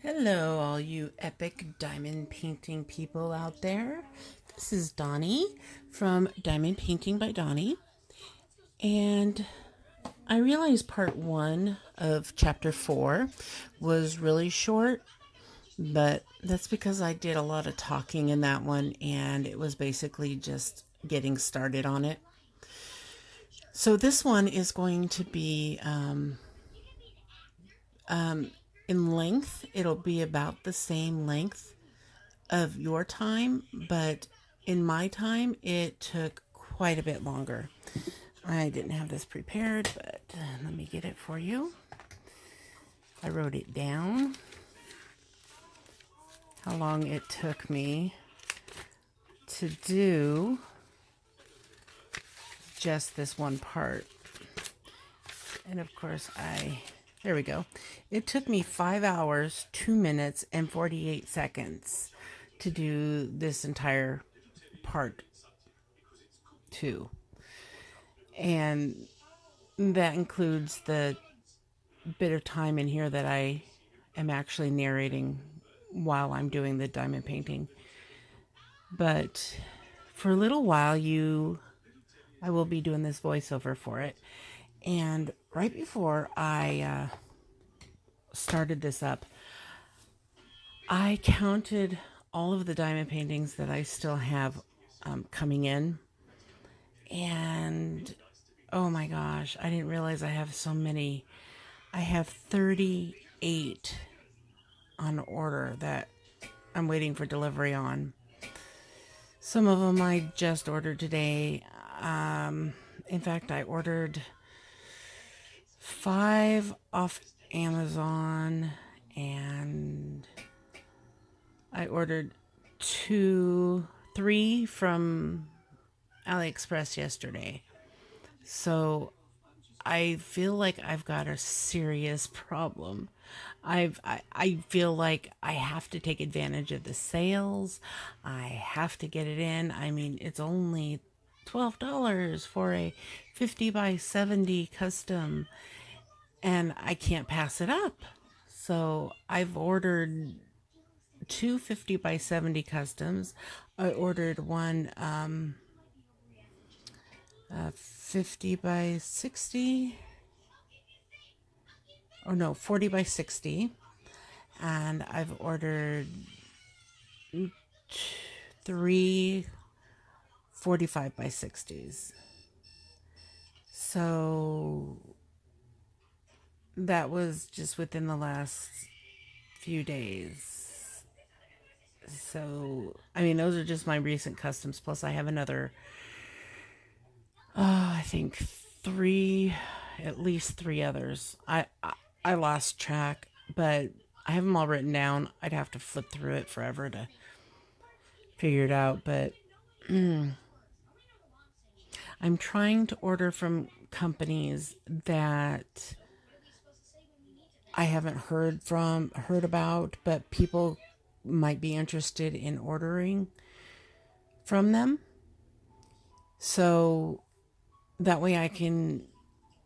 Hello, all you epic diamond painting people out there. This is Donnie from Diamond Painting by Donnie. And I realized part one of chapter four was really short, but that's because I did a lot of talking in that one and it was basically just getting started on it. So this one is going to be in length, it'll be about the same length of your time, but in my time, it took quite a bit longer. I didn't have this prepared, but let me get it for you. I wrote it down, how long it took me to do just this one part. And of course, there we go. It took me 5 hours, 2 minutes, and 48 seconds to do this entire part two. And that includes the bit of time in here that I am actually narrating while I'm doing the diamond painting. But for a little while, I will be doing this voiceover for it. And right before I started this up, I counted all of the diamond paintings that I still have coming in. And oh my gosh, I didn't realize I have so many. I have 38 on order that I'm waiting for delivery on. Some of them I just ordered today. In fact, I ordered 5 off Amazon and I ordered 3 from AliExpress yesterday. So I feel like I've got a serious problem. I feel like I have to take advantage of the sales. I have to get it in. I mean, it's only $12 for a 50 by 70 custom, and I can't pass it up. So I've ordered two 50 by 70 customs. I ordered one 50 by 60, or no, 40 by 60. And I've ordered 3 45 by 60s. So that was just within the last few days. So, I mean, those are just my recent customs. Plus, I have another, I think at least 3 others. I lost track, but I have them all written down. I'd have to flip through it forever to figure it out. But I'm trying to order from companies that I haven't heard about, but people might be interested in ordering from them. So that way I can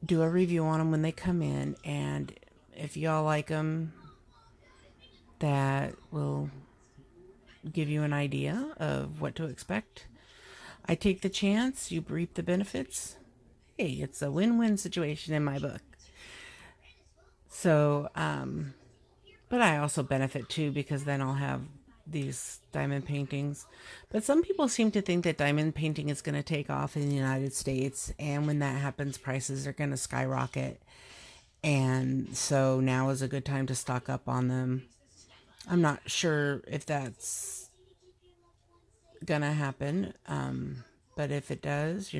do a review on them when they come in, and if y'all like them, that will give you an idea of what to expect. I take the chance, you reap the benefits. Hey, it's a win-win situation in my book. So, but I also benefit too because then I'll have these diamond paintings. But some people seem to think that diamond painting is going to take off in the United States, and when that happens, prices are going to skyrocket. And so now is a good time to stock up on them. I'm not sure if that's gonna happen. But if it does,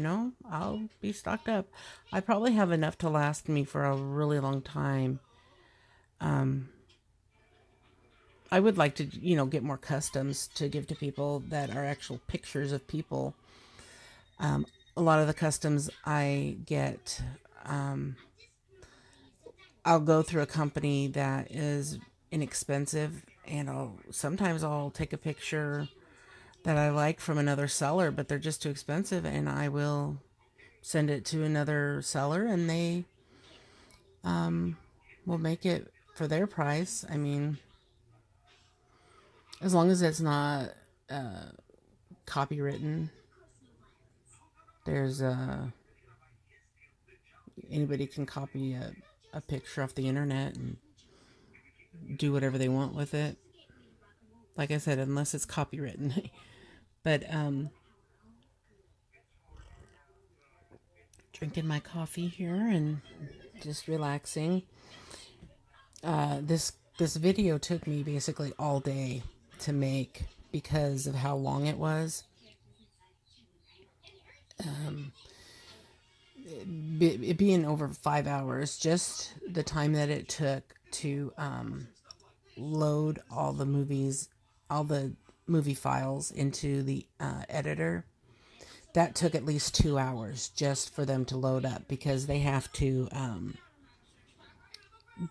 I'll be stocked up. I probably have enough to last me for a really long time. I would like to, get more customs to give to people that are actual pictures of people. A lot of the customs I get, I'll go through a company that is inexpensive, and sometimes I'll take a picture that I like from another seller, but they're just too expensive, and I will send it to another seller, and they will make it for their price. I mean, as long as it's not copywritten. There's anybody can copy a picture off the internet and do whatever they want with it. Like I said, unless it's copywritten. But drinking my coffee here and just relaxing. This video took me basically all day to make because of how long it was. It being over 5 hours, just the time that it took to load all the movie files into the editor, that took at least 2 hours just for them to load up, because they have to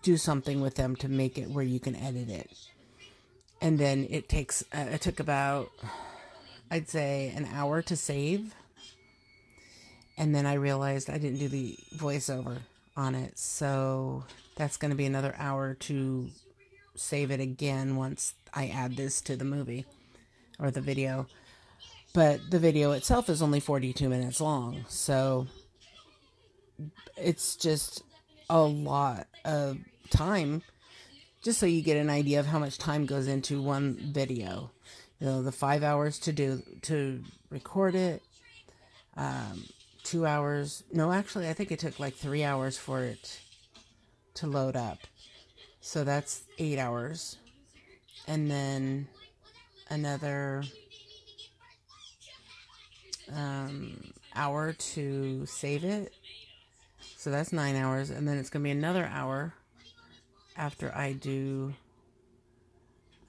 do something with them to make it where you can edit it. And then it took about, I'd say, an hour to save. And then I realized I didn't do the voiceover on it. So that's going to be another hour to save it again once I add this to the movie or the video. But the video itself is only 42 minutes long. So it's just a lot of time, just so you get an idea of how much time goes into one video. You know, the 5 hours to record it, 2 hours. No, actually, I think it took like 3 hours for it to load up. So that's 8 hours. And then another hour to save it. So that's 9 hours. And then it's going to be another hour after I do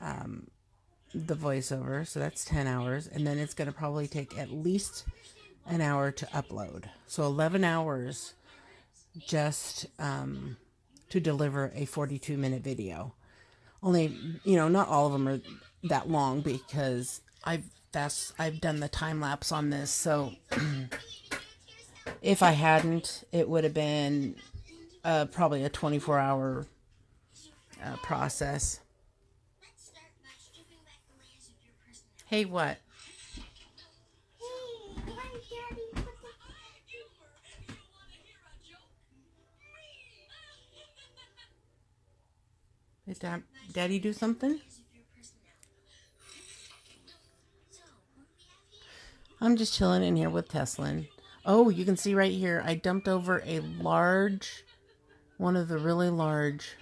the voiceover. So that's 10 hours. And then it's going to probably take at least an hour to upload. So 11 hours just to deliver a 42-minute video. Only, not all of them are that long, because I've done the time lapse on this. So if I hadn't, it would have been probably a 24-hour process. Hey, what? Did Daddy do something? I'm just chilling in here with Teslin. Oh, you can see right here, I dumped over one of the really large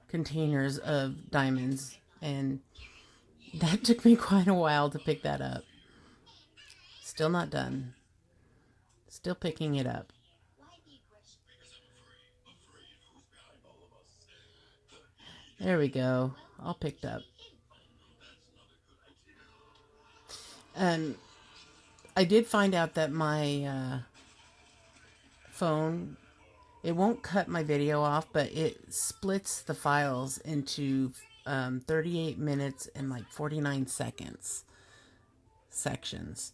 containers of diamonds, and that took me quite a while to pick that up. Still not done. Still picking it up. There we go. All picked up. And I did find out that my phone, it won't cut my video off, but it splits the files into 38 minutes and like 49 seconds sections.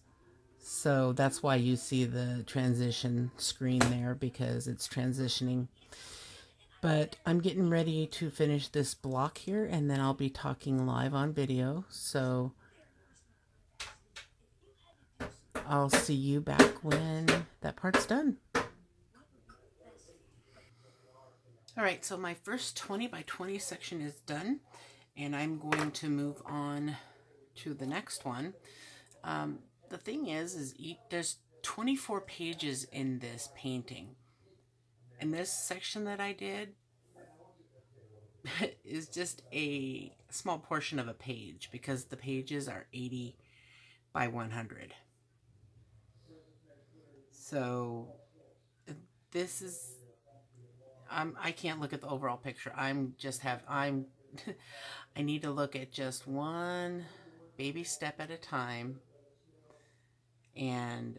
So that's why you see the transition screen there, because it's transitioning. But I'm getting ready to finish this block here, and then I'll be talking live on video. So I'll see you back when that part's done. All right, so my first 20 by 20 section is done, and I'm going to move on to the next one. The thing is there's 24 pages in this painting. And this section that I did is just a small portion of a page, because the pages are 80 by 100. So this is, I can't look at the overall picture. I need to look at just one baby step at a time and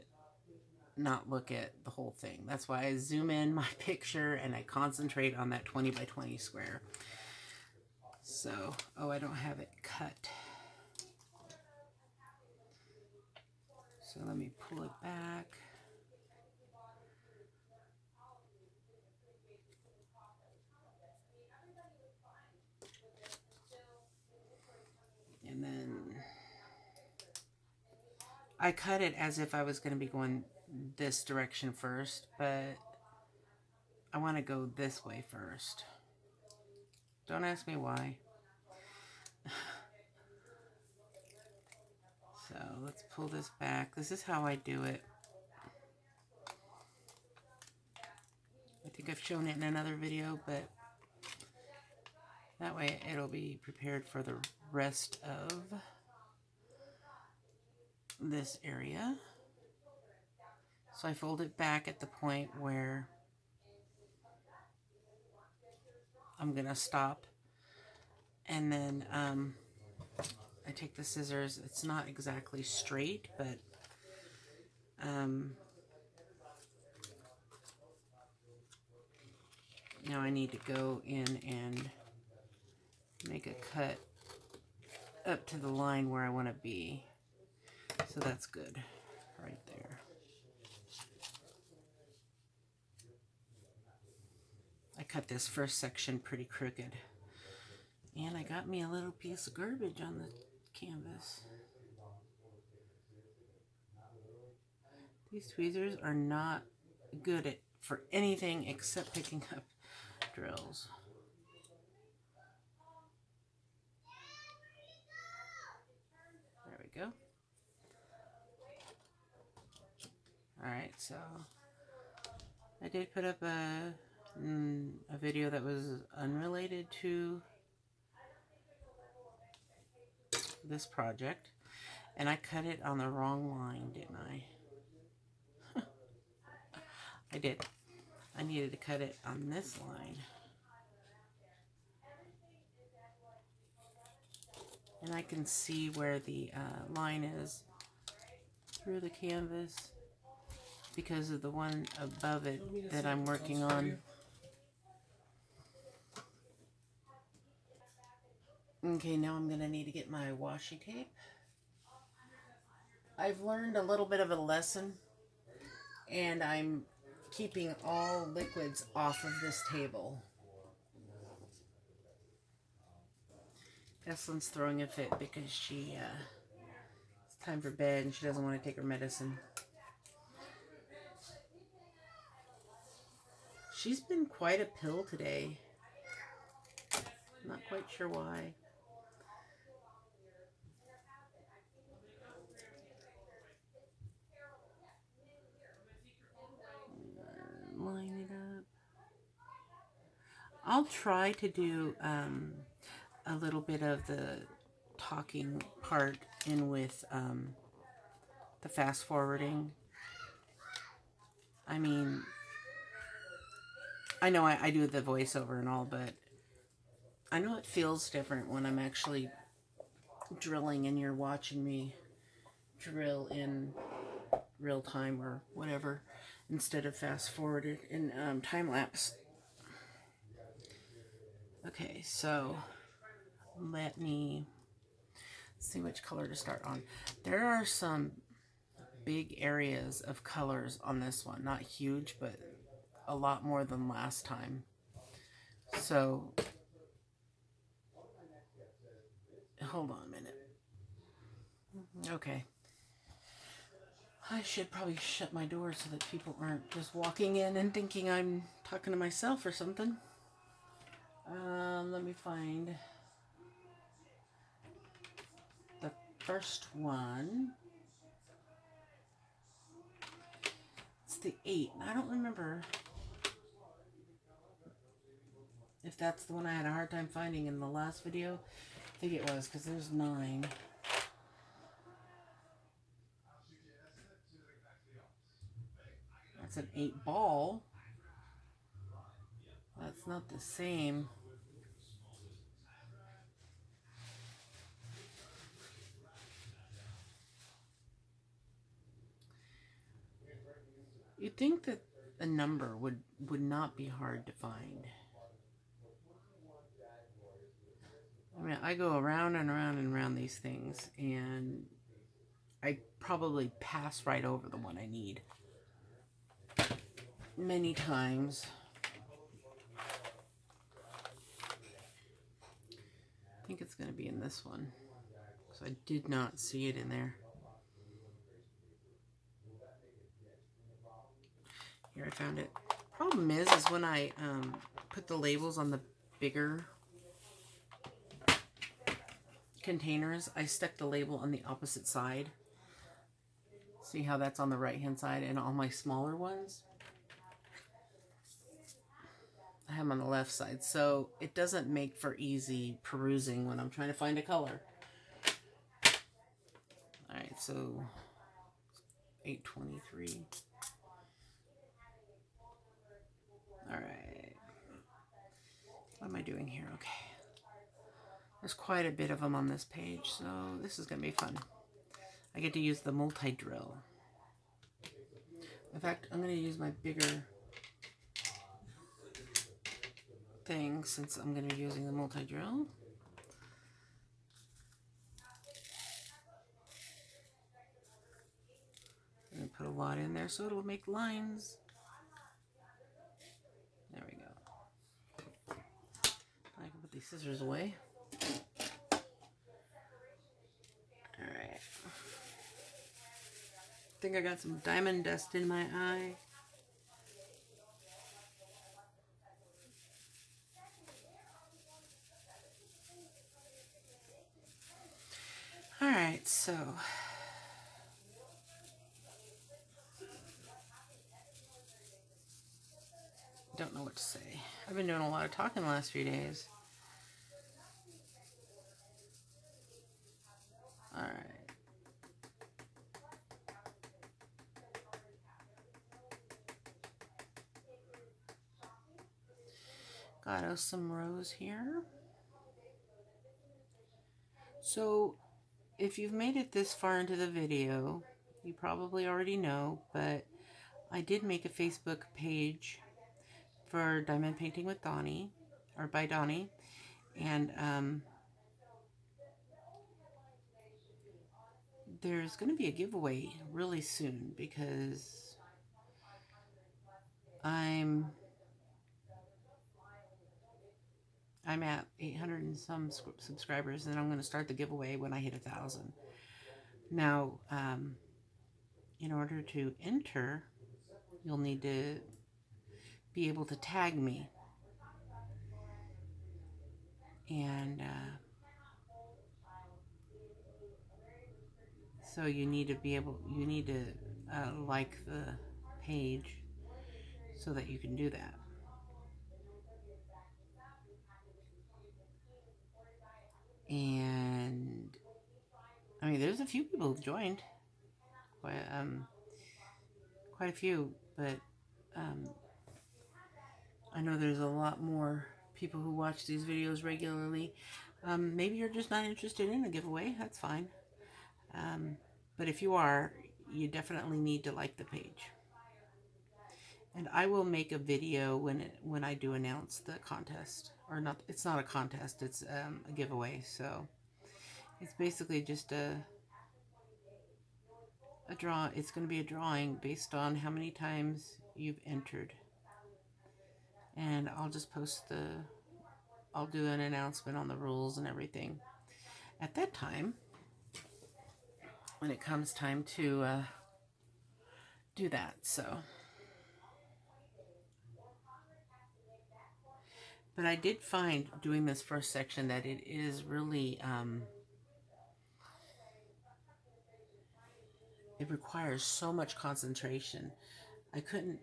not look at the whole thing. That's why I zoom in my picture and I concentrate on that 20 by 20 square. So, I don't have it cut. So let me pull it back. And And then I cut it as if I was going to be going this direction first, but I want to go this way first. Don't ask me why. So let's pull this back. This is how I do it. I think I've shown it in another video, but that way it'll be prepared for the rest of this area. So I fold it back at the point where I'm gonna stop, and then I take the scissors. It's not exactly straight, but now I need to go in and make a cut up to the line where I want to be. So that's good right there. I cut this first section pretty crooked. And I got me a little piece of garbage on the canvas. These tweezers are not good for anything except picking up drills. There we go. Alright, so I did put up a video that was unrelated to this project, and I cut it on the wrong line, didn't I? I did. I needed to cut it on this line. And I can see where the line is through the canvas because of the one above it that I'm working on. Okay, now I'm going to need to get my washi tape. I've learned a little bit of a lesson, and I'm keeping all liquids off of this table. Eslin's throwing a fit because it's time for bed and she doesn't want to take her medicine. She's been quite a pill today. Not quite sure why. Line it up. I'll try to do a little bit of the talking part in with the fast forwarding. I mean, I know I do the voiceover and all, but I know it feels different when I'm actually drilling and you're watching me drill in real time or whatever instead of fast forwarded in time lapse. Okay, so let me see which color to start on. There are some big areas of colors on this one. Not huge, but a lot more than last time. So, hold on a minute. Okay. I should probably shut my door so that people aren't just walking in and thinking I'm talking to myself or something. Let me find the first one. It's the 8. I don't remember if that's the one I had a hard time finding in the last video. I think it was, because there's 9. That's an 8 ball. That's not the same. You'd think that a number would not be hard to find. I mean, I go around and around and around these things, and I probably pass right over the one I need many times. I think it's going to be in this one. So I did not see it in there. Here, I found it. Problem is when I put the labels on the bigger containers, I stuck the label on the opposite side. See how that's on the right hand side, and all my smaller ones I have them on the left side, so it doesn't make for easy perusing when I'm trying to find a color. Alright, so 823. Alright. What am I doing here? Okay. There's quite a bit of them on this page, so this is going to be fun. I get to use the multi-drill. In fact, I'm going to use my bigger thing since I'm going to be using the multi-drill. I'm going to put a lot in there so it'll make lines. There we go. I can put these scissors away. Alright. I think I got some diamond dust in my eye. Alright, so don't know what to say. I've been doing a lot of talking the last few days. Alright. Got us some rows here. So if you've made it this far into the video, you probably already know, but I did make a Facebook page for Diamond Painting with Donnie, or by Donnie, and there's going to be a giveaway really soon because I'm at 800 and some subscribers, and I'm going to start the giveaway when I hit 1,000. Now, in order to enter, you'll need to be able to tag me. And so you need to like the page so that you can do that. And I mean, there's a few people who've joined, quite a few, but I know there's a lot more people who watch these videos regularly. Maybe you're just not interested in a giveaway. That's fine. But if you are, you definitely need to like the page. And I will make a video when I do announce the contest. Or not, it's not a contest, it's a giveaway. So it's basically just a draw. It's going to be a drawing based on how many times you've entered. And I'll just I'll do an announcement on the rules and everything at that time when it comes time to do that. So, but I did find doing this first section that it is really it requires so much concentration. I couldn't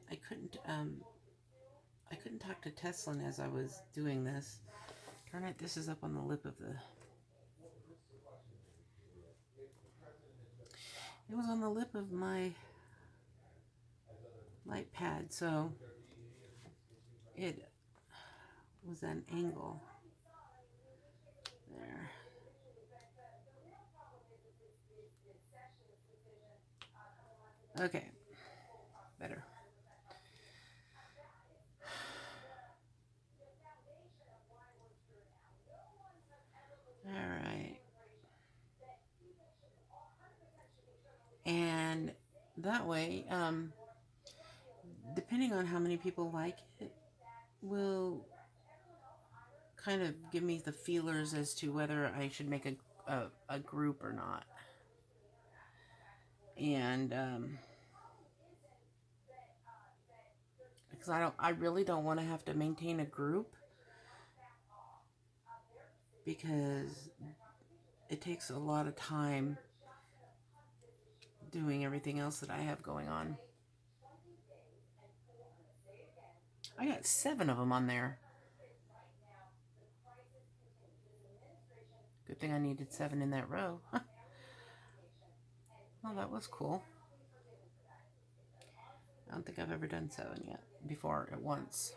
talk to Teslin as I was doing this. Darn it, this is up on the lip of the... It was on the lip of my light pad, so it was an angle. There. Okay. Better. Alright. And that way, depending on how many people like it, will kind of give me the feelers as to whether I should make a group or not. And because I really don't want to have to maintain a group, because it takes a lot of time doing everything else that I have going on. I got 7 of them on there. Good thing I needed 7 in that row. Well, that was cool. I don't think I've ever done 7 yet before at once.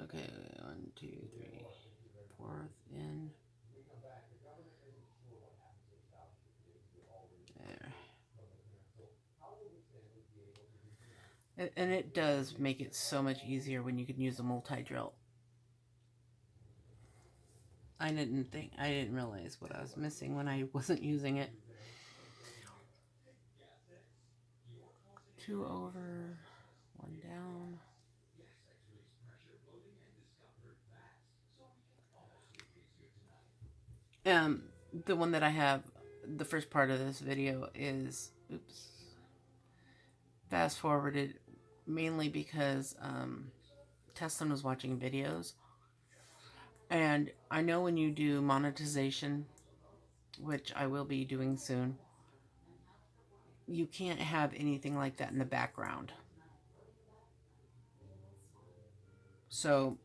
Okay, 1, 2, 3, 4th in. There. And it does make it so much easier when you can use a multi-drill. I didn't realize what I was missing when I wasn't using it. 2 over, 1 down. The one that I have, the first part of this video is, fast forwarded, mainly because Tesla was watching videos. And I know when you do monetization, which I will be doing soon, you can't have anything like that in the background. So,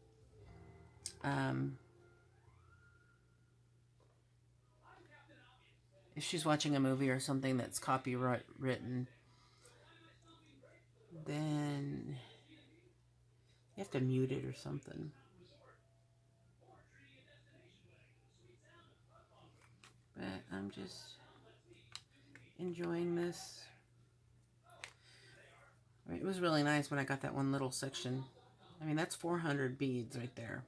if she's watching a movie or something that's copyright written, then you have to mute it or something. But I'm just enjoying this. I mean, it was really nice when I got that one little section. I mean, that's 400 beads right there.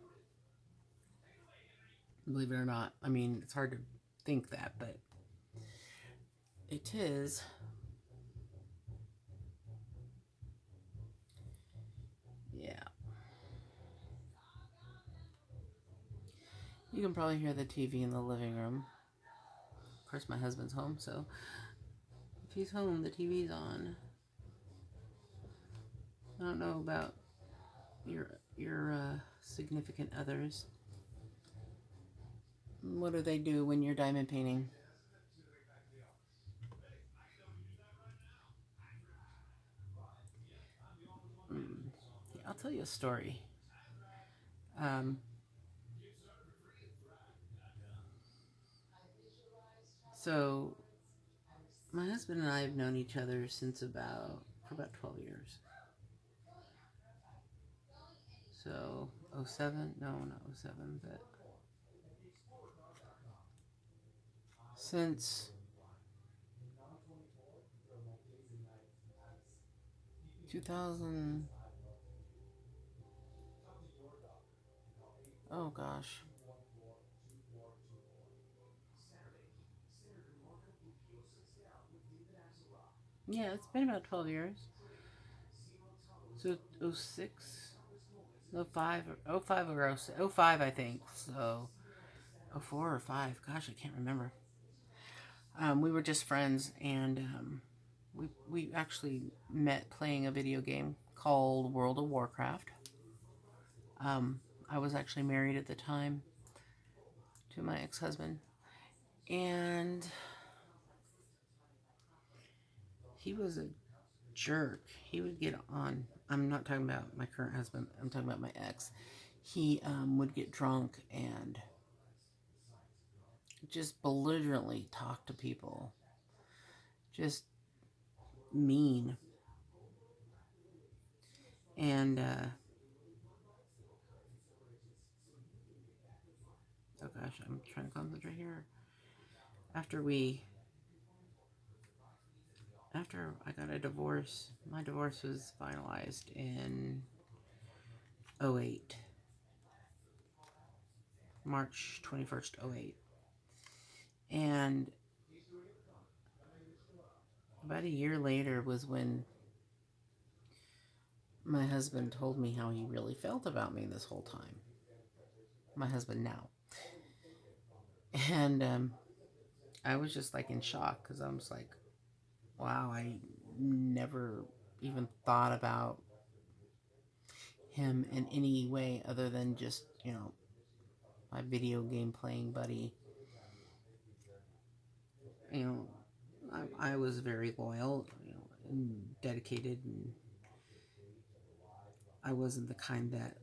Believe it or not. I mean, it's hard to think that, but it is. Yeah. You can probably hear the TV in the living room. Of course, my husband's home, so if he's home, the TV's on. I don't know about your significant others. What do they do when you're diamond painting? Yeah, I'll tell you a story. So my husband and I have known each other since for about 12 years. So 07, no, not 07, but since 2000, oh gosh. Yeah, it's been about 12 years. So 06, 05, or 05 or 06, 05, I think. So 04 or 5, gosh, I can't remember. We were just friends, and we actually met playing a video game called World of Warcraft. I was actually married at the time to my ex-husband, and he was a jerk. He would get on. I'm not talking about my current husband. I'm talking about my ex. He would get drunk and just belligerently talk to people. Just mean. And, oh gosh, I'm trying to concentrate here. After I got a divorce, my divorce was finalized in 08. March 21st, 08. And about a year later was when my husband told me how he really felt about me this whole time. my husband now. And I was just like in shock because I was like, wow, I never even thought about him in any way other than just, my video game playing buddy. You know, I was very loyal, and dedicated, and I wasn't the kind that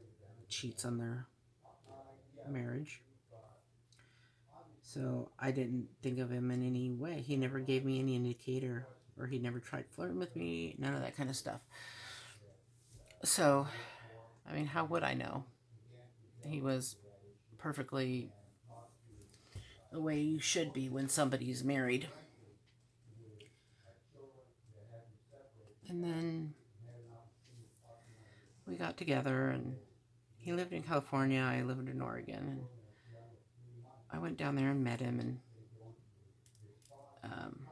cheats on their marriage. So I didn't think of him in any way. He never gave me any indicator, or he never tried flirting with me, none of that kind of stuff. So, I mean, how would I know? He was perfectly the way you should be when somebody's married. And then we got together, and he lived in California, I lived in Oregon, and I went down there and met him, and um,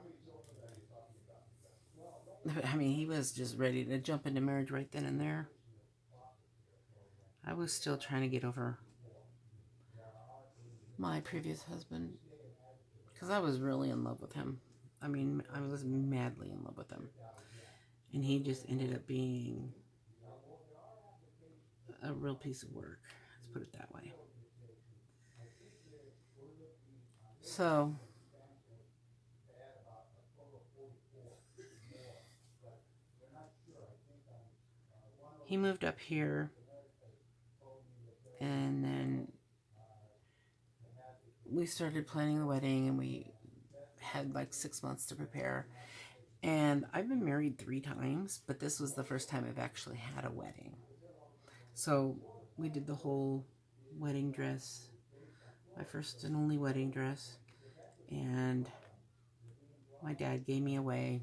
I mean, he was just ready to jump into marriage right then and there. I was still trying to get over my previous husband because I was really in love with him. I mean, I was madly in love with him. And he just ended up being a real piece of work. Let's put it that way. So, he moved up here, and then we started planning the wedding, and we had like 6 months to prepare. And I've been married 3 times, but this was the first time I've actually had a wedding. So we did the whole wedding dress, my first and only wedding dress, and my dad gave me away.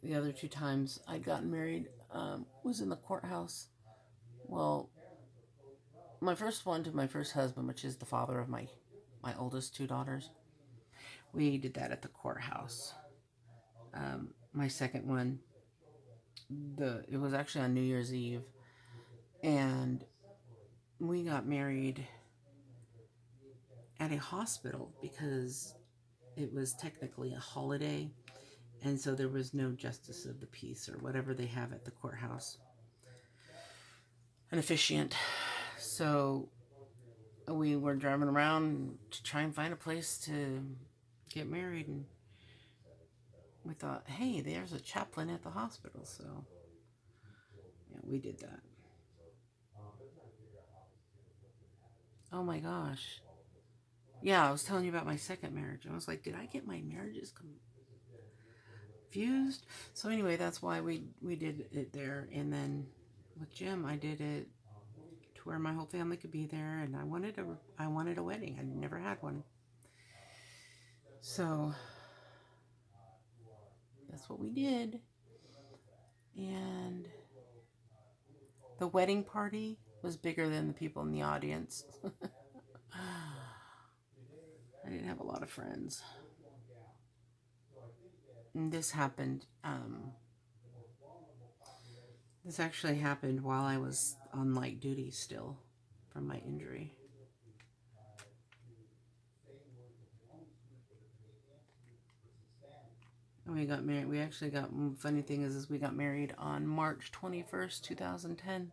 The other 2 times I'd gotten married was in the courthouse. Well, my first one to my first husband, which is the father of my oldest 2 daughters, we did that at the courthouse. My second one, it was actually on New Year's Eve, and we got married at a hospital because it was technically a holiday, and so there was no justice of the peace or whatever they have at the courthouse, an officiant. So we were driving around to try and find a place to get married, and we thought, hey, there's a chaplain at the hospital, so yeah, we did that. Oh my gosh. Yeah, I was telling you about my second marriage. I was like, did I get my marriages confused? So anyway, that's why we did it there. And then with Jim, I did it to where my whole family could be there, and I wanted a wedding. I never had one. So that's what we did. And the wedding party was bigger than the people in the audience. I didn't have a lot of friends. And this happened, this actually happened while I was on light duty still from my injury. And we got married. We actually got, funny thing is we got married on March 21st, 2010,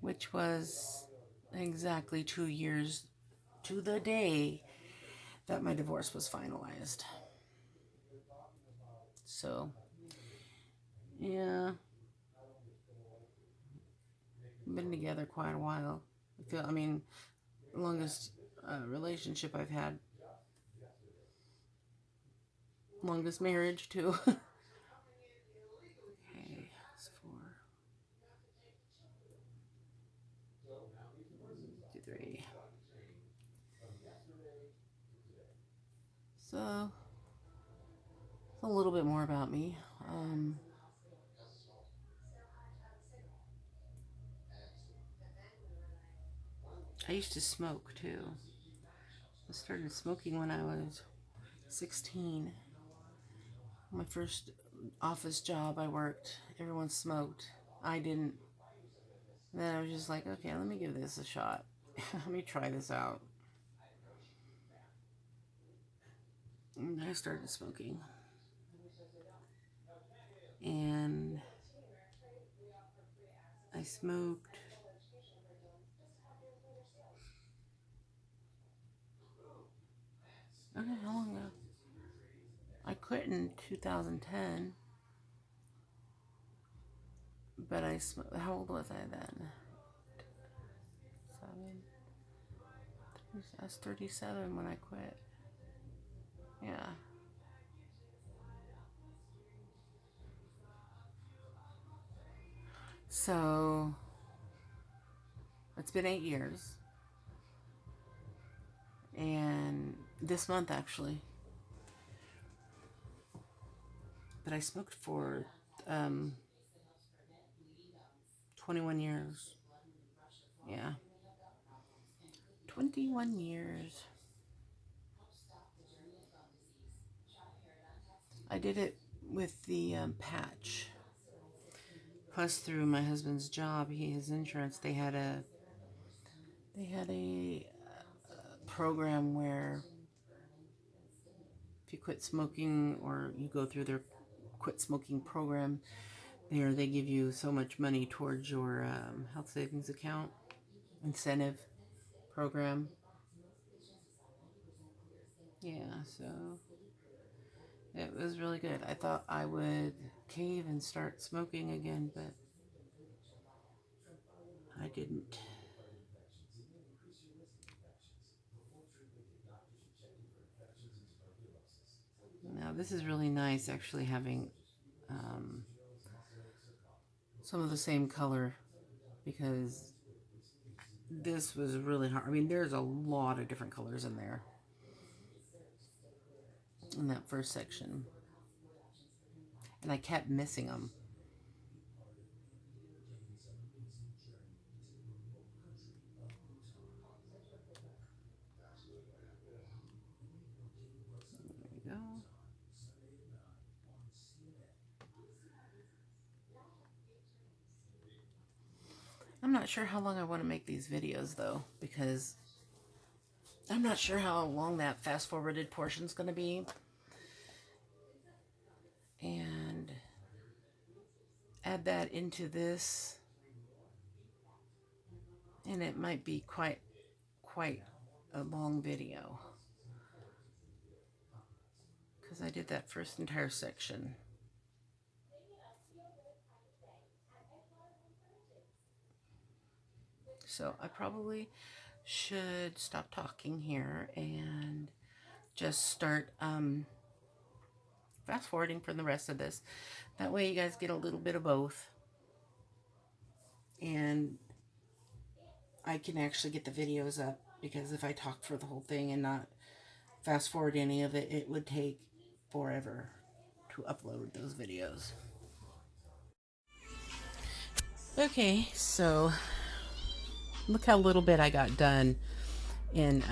which was exactly 2 years to the day that my divorce was finalized. So, yeah, been together quite a while. I mean, the longest relationship I've had. Longest marriage, too. Okay, it's 4, 2, 3. So, a little bit more about me. I used to smoke too. I started smoking when I was 16. My first office job I worked, everyone smoked. I didn't. And then I was just like, okay, let me give this a shot. Let me try this out. And I started smoking. And I smoked. Okay, how long ago? I quit in 2010. But how old was I then? 7. I was 37 when I quit. Yeah. So it's been 8 years. And this month actually. But I smoked for 21 years. Yeah. 21 years. I did it with the patch. Plus, through my husband's job, his insurance, they had a program where if you quit smoking or you go through their quit smoking program, there they give you so much money towards your health savings account incentive program. Yeah, so it was really good. I thought I would cave and start smoking again, but I didn't. Now, this is really nice actually having um, some of the same color because this was really hard. I mean, there's a lot of different colors in there in that first section, and I kept missing them. There we go. I'm not sure how long I want to make these videos though, because I'm not sure how long that fast forwarded portion is going to be. And add that into this, and it might be quite a long video because I did that first entire section. So I probably should stop talking here and just start fast forwarding for the rest of this. That way you guys get a little bit of both. And I can actually get the videos up, because if I talk for the whole thing and not fast forward any of it, it would take forever to upload those videos. Okay, so look how little bit I got done in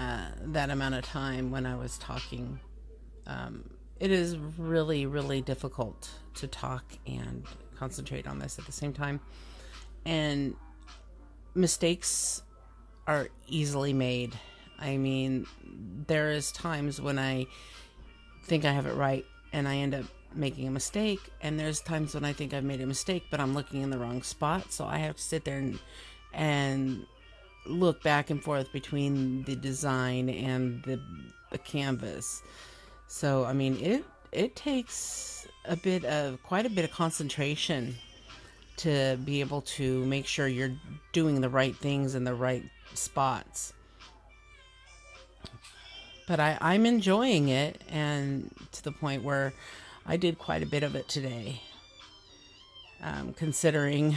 that amount of time when I was talking. It is really, really difficult to talk and concentrate on this at the same time. And mistakes are easily made. I mean, there is times when I think I have it right and I end up making a mistake, and there's times when I think I've made a mistake but I'm looking in the wrong spot, so I have to sit there and look back and forth between the design and the canvas. So I mean, it takes quite a bit of concentration to be able to make sure you're doing the right things in the right spots. But I'm enjoying it, and to the point where I did quite a bit of it today. Considering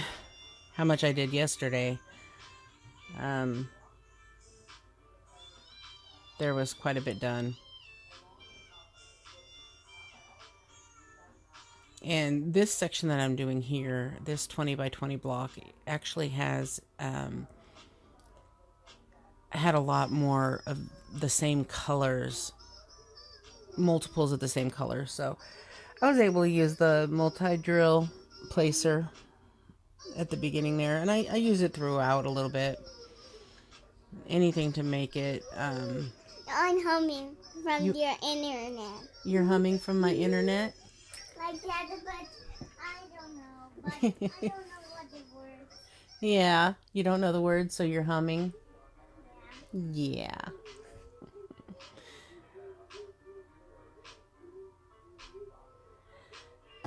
how much I did yesterday, there was quite a bit done. And this section that I'm doing here, this 20 by 20 block, actually has had a lot more of the same colors, multiples of the same color. So I was able to use the multi-drill placer at the beginning there, and I use it throughout a little bit. Anything to make it. I'm humming from your internet. You're humming from my internet? Like that, but I don't know. But I don't know what the words. Yeah, you don't know the words, so you're humming? Yeah.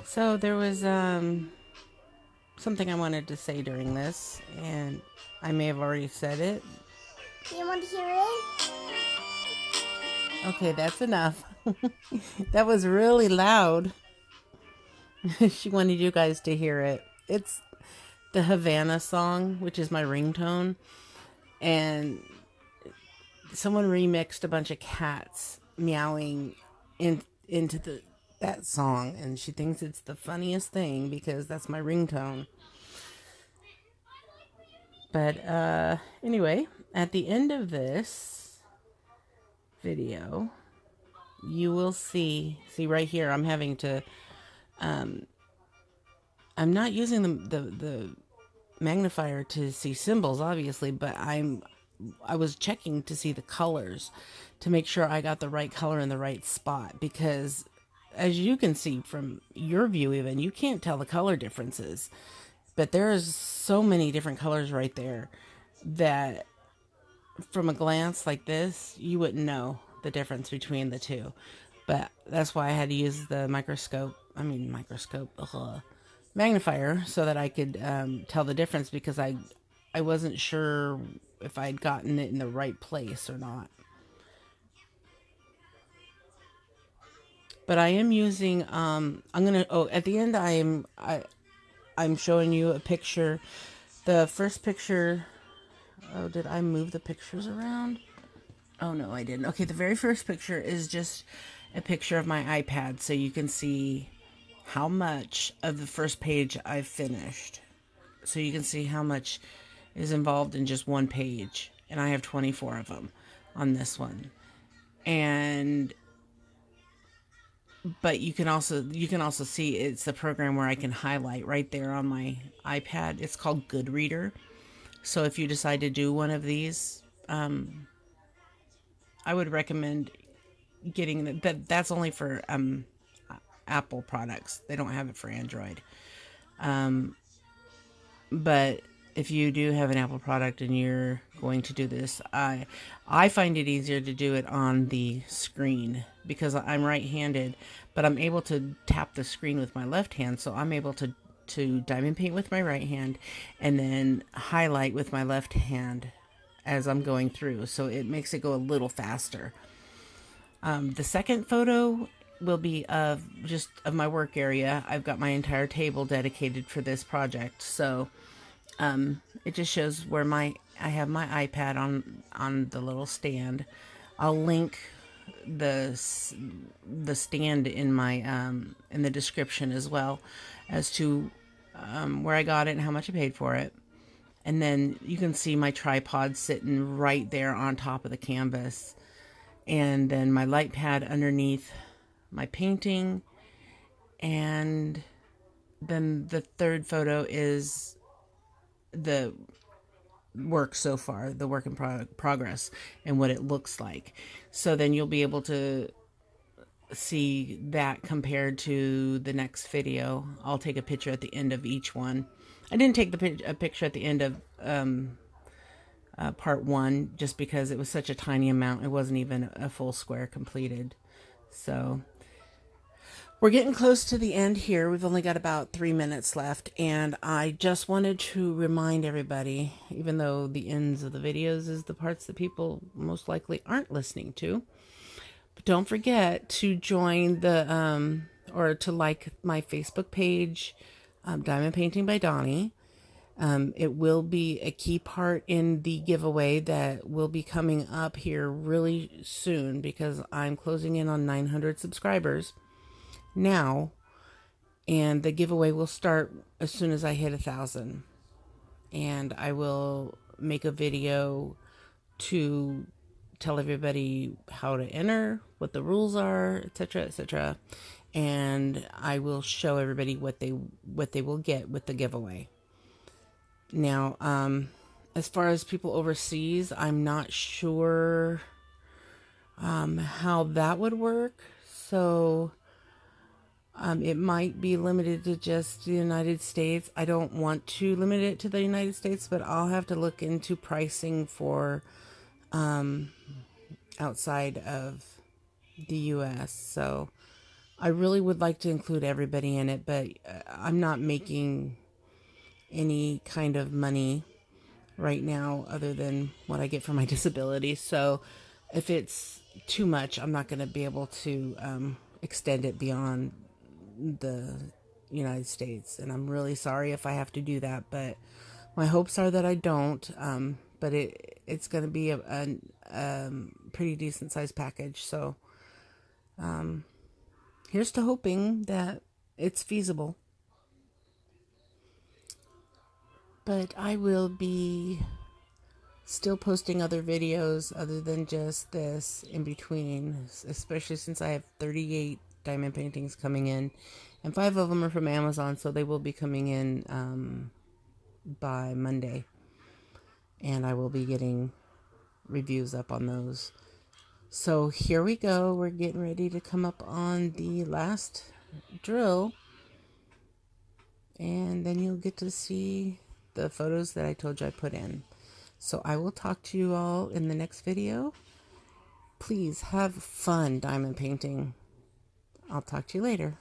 So there was something I wanted to say during this, and I may have already said it. You want to hear it? Okay, that's enough. That was really loud. She wanted you guys to hear it. It's the Havana song, which is my ringtone, and someone remixed a bunch of cats meowing into that song, and she thinks it's the funniest thing because that's my ringtone. But anyway, at the end of this video, you will see right here, I'm having to I'm not using the magnifier to see symbols, obviously, but I was checking to see the colors to make sure I got the right color in the right spot, because as you can see from your view, even you can't tell the color differences, but there's so many different colors right there that from a glance like this you wouldn't know the difference between the two. But that's why I had to use the magnifier, so that I could tell the difference, because I wasn't sure if I'd gotten it in the right place or not. But I am using at the end I'm showing you a picture. The first picture, oh, did I move the pictures around? Oh no, I didn't. Okay, the very first picture is just a picture of my iPad, so you can see how much of the first page I've finished. So you can see how much is involved in just one page, and I have 24 of them on this one. But you can also see it's the program where I can highlight right there on my iPad. It's called Goodreader. So if you decide to do one of these, I would recommend getting that. That's only for Apple products. They don't have it for Android. But if you do have an Apple product and you're going to do this, I find it easier to do it on the screen because I'm right-handed, but I'm able to tap the screen with my left hand, so I'm able to diamond paint with my right hand and then highlight with my left hand as I'm going through, so it makes it go a little faster. The second photo will be of my work area. I've got my entire table dedicated for this project, so it just shows where I have my iPad on the little stand. I'll link the stand in my in the description, as well as to where I got it and how much I paid for it. And then you can see my tripod sitting right there on top of the canvas, and then my light pad underneath my painting. And then the third photo is the work so far, the work in progress, and what it looks like. So then you'll be able to see that compared to the next video. I'll take a picture at the end of each one. I didn't take a picture at the end of part one, just because it was such a tiny amount. It wasn't even a full square completed. So we're getting close to the end here. We've only got about 3 minutes left, and I just wanted to remind everybody, even though the ends of the videos is the parts that people most likely aren't listening to, but don't forget to join the or to like my Facebook page, Diamond Painting by Donnie. It will be a key part in the giveaway that will be coming up here really soon, because I'm closing in on 900 subscribers now, and the giveaway will start as soon as I hit 1,000, and I will make a video to tell everybody how to enter, what the rules are, etc., etc., and I will show everybody what they will get with the giveaway. Now, as far as people overseas, I'm not sure how that would work. So it might be limited to just the United States. I don't want to limit it to the United States, but I'll have to look into pricing for outside of the US. So I really would like to include everybody in it, but I'm not making any kind of money right now other than what I get from my disability. So if it's too much, I'm not going to be able to extend it beyond the United States. And I'm really sorry if I have to do that, but my hopes are that I don't. But it's going to be a pretty decent sized package. So here's to hoping that it's feasible. But I will be still posting other videos other than just this in between, especially since I have 38 diamond paintings coming in, and 5 of them are from Amazon, so they will be coming in by Monday, and I will be getting reviews up on those. So here we go. We're getting ready to come up on the last drill, and then you'll get to see the photos that I told you I put in. So I will talk to you all in the next video. Please have fun diamond painting. I'll talk to you later.